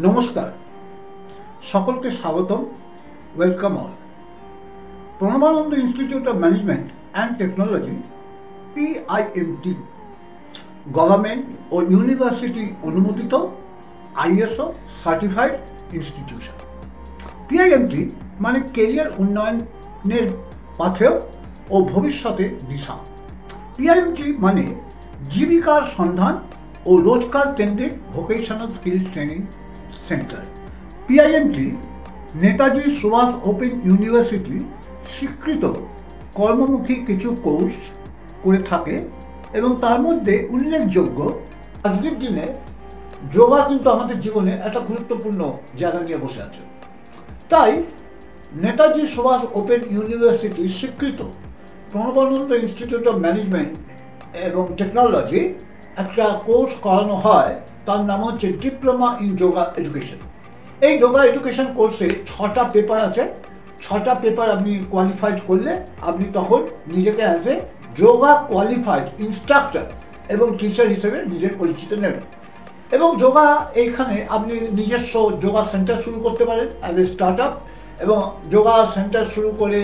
নমস্কার, সকলকে স্বাগতম। Welcome all. Pranabananda institute of management and technology PIMT government ও ইউনিভার্সিটি অনুমোদিত ISO সার্টিফাইড ইনস্টিটিউশন। PIMT মানে কেরিয়ার উন্নয়নের পাথেয় ও ভবিষ্যতে দিশা। PIMT মানে জীবিকার সন্ধান ও রোজগার কেন্দ্রিক vocational skill training centre. PIMT Netaji Subhas open university স্বীকৃত কর্মমুখী কিছু কোর্স করে থাকে এবং তার মধ্যে উল্লেখযোগ্য আজকের দিনে যোগা কিন্তু আমাদের জীবনে একটা গুরুত্বপূর্ণ জায়গা নিয়ে বসে আছে। তাই নেতাজি সুভাষ ওপেন ইউনিভার্সিটি স্বীকৃত প্রণবানন্দ ইনস্টিটিউট অফ ম্যানেজমেন্ট এবং টেকনোলজি একটা কোর্স করানো হয়, তার নাম হচ্ছে ডিপ্লোমা ইন যোগা এডুকেশন। এই যোগা এডুকেশন কোর্সে 6টা পেপার আছে। 6টা পেপার আপনি কোয়ালিফাইড করলে আপনি তখন নিজেকে as a yoga qualified instructor এবং টিচার হিসেবে নিজের পরিচিতি নেবেন। এবং যোগা এইখানে আপনি নিজস্ব যোগা সেন্টার শুরু করতে পারেন অ্যাজ এ স্টার্ট আপ, এবং যোগা সেন্টার শুরু করে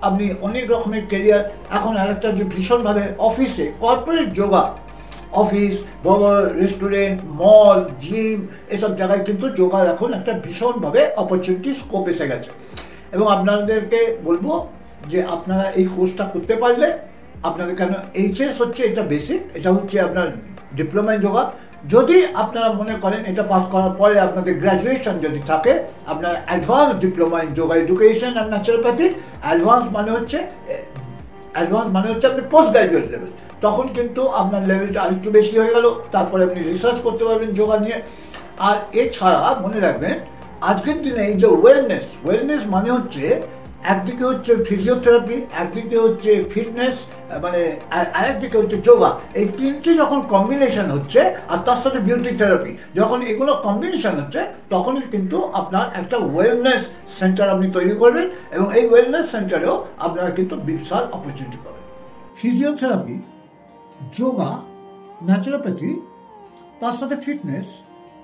আপনি অনেক রকমের কেরিয়ার। এখন আরেকটা যে ভীষণভাবে অফিসে কর্পোরেট যোগা, অফিস, বড় রেস্টুরেন্ট, মল, জিম, এসব জায়গায় কিন্তু যোগার এখন একটা ভীষণভাবে অপরচুনিটি স্কোপ এসে গেছে। এবং আপনাদেরকে বলবো যে আপনারা এই কোর্সটা করতে পারলে আপনাদের, কেন HS হচ্ছে এটা বেসিক, এটা হচ্ছে আপনার ডিপ্লোমা ইন যোগা। যদি আপনারা মনে করেন এটা পাস করার পরে আপনাদের গ্র্যাজুয়েশন যদি থাকে, আপনার advance diploma in yoga education and naturopathy. Advance মানে হচ্ছে আপনি পোস্ট গ্র্যাজুয়েট লেভেল, তখন কিন্তু আপনার লেভেলটা আরেকটু বেশি হয়ে গেল। তারপরে আপনি রিসার্চ করতে পারবেন যোগা নিয়ে। আর এছাড়া মনে রাখবেন আজকের দিনে এই যে ওয়েলনেস মানে হচ্ছে একদিকে হচ্ছে ফিজিওথেরাপি, একদিকে হচ্ছে ফিটনেস, মানে আরেকদিকে হচ্ছে যোগা। এই তিনটি যখন কম্বিনেশন হচ্ছে আর তার সাথে বিউটি থেরাপি, যখন এগুলো কম্বিনেশন হচ্ছে তখনই কিন্তু আপনার একটা ওয়েলনেস সেন্টার আপনি তৈরি করবেন, এবং এই ওয়েলনেস সেন্টারেও আপনারা কিন্তু বিশাল অপরচুনিটি পাবেন। ফিজিওথেরাপি, যোগা, ন্যাচুরোপ্যাথি, তার সাথে ফিটনেস,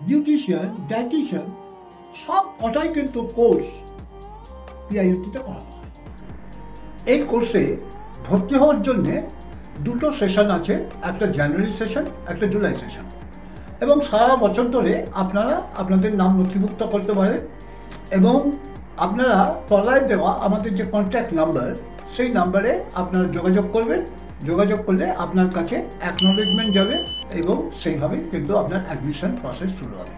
বিউটিশিয়ান, ডায়েটিশিয়ান, সব কটাই কিন্তু কোর্স PIMT-তে করানো হয়। এই কোর্সে ভর্তি হওয়ার জন্যে 2টো সেশন আছে, একটা জানুয়ারি সেশন, একটা জুলাই সেশন। এবং সারা বছর ধরে আপনারা আপনাদের নাম নথিভুক্ত করতে পারেন, এবং আপনারা তলায় দেওয়া আমাদের যে কন্ট্যাক্ট নাম্বার, সেই নাম্বারে আপনারা যোগাযোগ করবেন। যোগাযোগ করলে আপনার কাছে অ্যাকনোলেজমেন্ট যাবে এবং সেইভাবেই কিন্তু আপনার অ্যাডমিশন প্রসেস শুরু হবে।